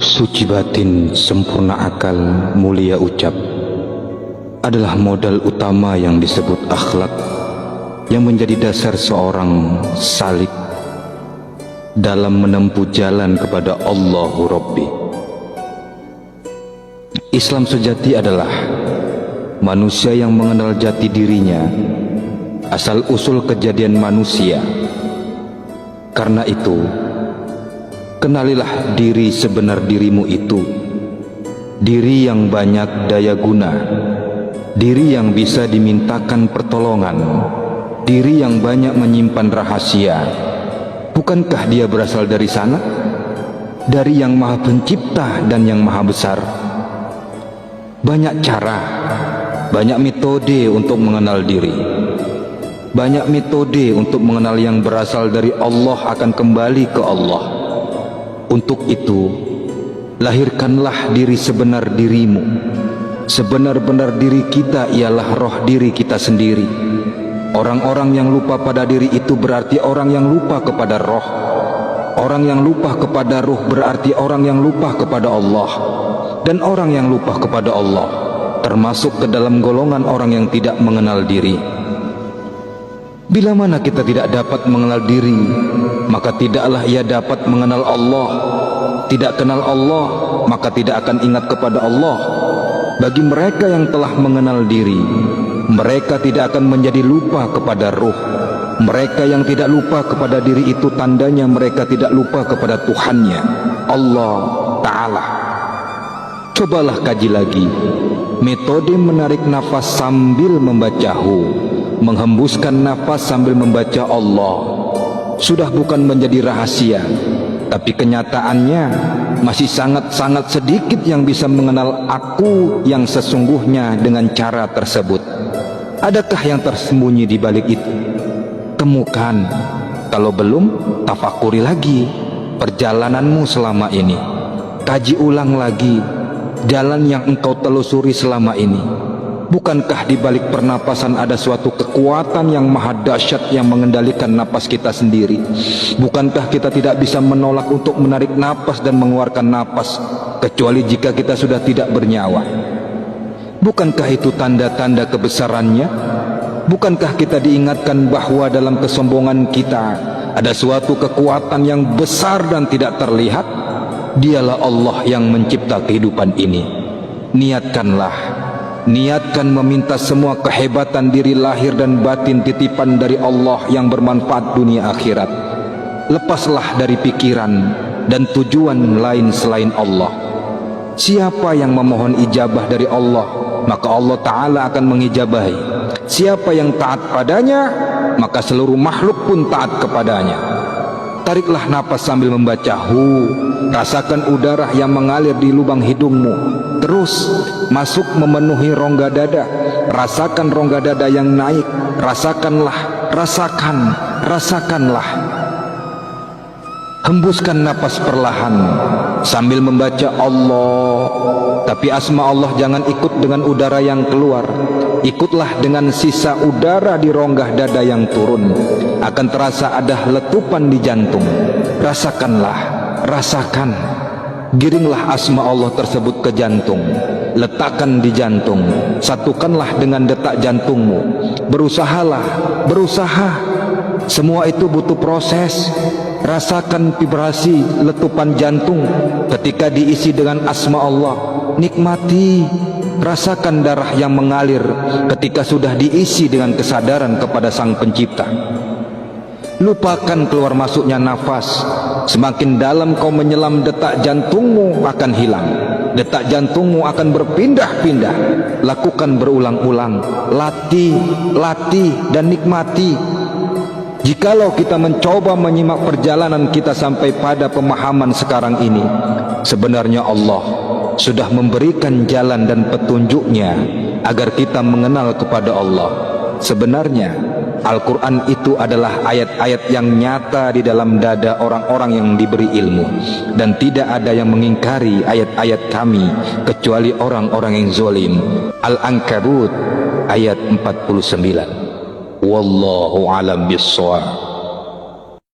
Suci batin, sempurna akal, mulia ucap adalah modal utama yang disebut akhlak, yang menjadi dasar seorang salik dalam menempuh jalan kepada Allahu Rabbi. Islam sejati adalah manusia yang mengenal jati dirinya, asal usul kejadian manusia. Karena itu, kenalilah diri sebenar dirimu itu, diri yang banyak daya guna, diri yang bisa dimintakan pertolongan, diri yang banyak menyimpan rahasia. Bukankah dia berasal dari sana? Dari yang maha pencipta dan yang maha besar. Banyak cara, banyak metode untuk mengenal diri. Banyak metode untuk mengenal yang berasal dari Allah akan kembali ke Allah. Untuk itu, lahirkanlah diri sebenar dirimu. Sebenar-benar diri kita ialah roh diri kita sendiri. Orang-orang yang lupa pada diri itu berarti orang yang lupa kepada roh. Orang yang lupa kepada ruh berarti orang yang lupa kepada Allah. Dan orang yang lupa kepada Allah termasuk ke dalam golongan orang yang tidak mengenal diri. Bila mana kita tidak dapat mengenal diri, maka tidaklah ia dapat mengenal Allah. Tidak kenal Allah, maka tidak akan ingat kepada Allah. Bagi mereka yang telah mengenal diri, mereka tidak akan menjadi lupa kepada ruh. Mereka yang tidak lupa kepada diri itu tandanya mereka tidak lupa kepada Tuhannya, Allah Ta'ala. Cobalah kaji lagi metode menarik nafas sambil membaca hu, menghembuskan nafas sambil membaca Allah. Sudah bukan menjadi rahasia, tapi kenyataannya masih sangat-sangat sedikit yang bisa mengenal aku yang sesungguhnya dengan cara tersebut. Adakah yang tersembunyi di balik itu? Temukan. Kalau belum, tafakuri lagi perjalananmu selama ini. Kaji ulang lagi jalan yang engkau telusuri selama ini. Bukankah di balik pernapasan ada suatu kekuatan yang maha dahsyat yang mengendalikan napas kita sendiri? Bukankah kita tidak bisa menolak untuk menarik napas dan mengeluarkan napas kecuali jika kita sudah tidak bernyawa? Bukankah itu tanda-tanda kebesarannya? Bukankah kita diingatkan bahwa dalam kesombongan kita ada suatu kekuatan yang besar dan tidak terlihat? Dialah Allah yang mencipta kehidupan ini. Niatkan meminta semua kehebatan diri lahir dan batin titipan dari Allah yang bermanfaat dunia akhirat. Lepaslah dari pikiran dan tujuan lain selain Allah. Siapa yang memohon ijabah dari Allah, maka Allah Ta'ala akan mengijabahi. Siapa yang taat padanya, maka seluruh makhluk pun taat kepadanya. Tariklah napas sambil membaca hu. Rasakan udara yang mengalir di lubang hidungmu, terus masuk memenuhi rongga dada. Rasakan rongga dada yang naik. Rasakanlah. Hembuskan napas perlahan sambil membaca Allah. Tapi asma Allah jangan ikut dengan udara yang keluar. Ikutlah dengan sisa udara di rongga dada yang turun. Akan terasa ada letupan di jantung. Rasakan. Giringlah asma Allah tersebut ke jantung. Letakkan di jantung. Satukanlah dengan detak jantungmu. Berusaha. Semua itu butuh proses. Rasakan vibrasi letupan jantung ketika diisi dengan asma Allah. Nikmati. Rasakan darah yang mengalir ketika sudah diisi dengan kesadaran kepada Sang Pencipta. Lupakan keluar masuknya nafas. Semakin dalam kau menyelam, detak jantungmu akan hilang. Detak jantungmu akan berpindah-pindah. Lakukan berulang-ulang. Latih dan nikmati. Jikalau kita mencoba menyimak perjalanan kita sampai pada pemahaman sekarang ini, sebenarnya Allah sudah memberikan jalan dan petunjuknya agar kita mengenal kepada Allah. Sebenarnya Al-Quran itu adalah ayat-ayat yang nyata di dalam dada orang-orang yang diberi ilmu, dan tidak ada yang mengingkari ayat-ayat kami kecuali orang-orang yang zalim. Al-Ankabut ayat 49. Wallahu a'lam bissawab.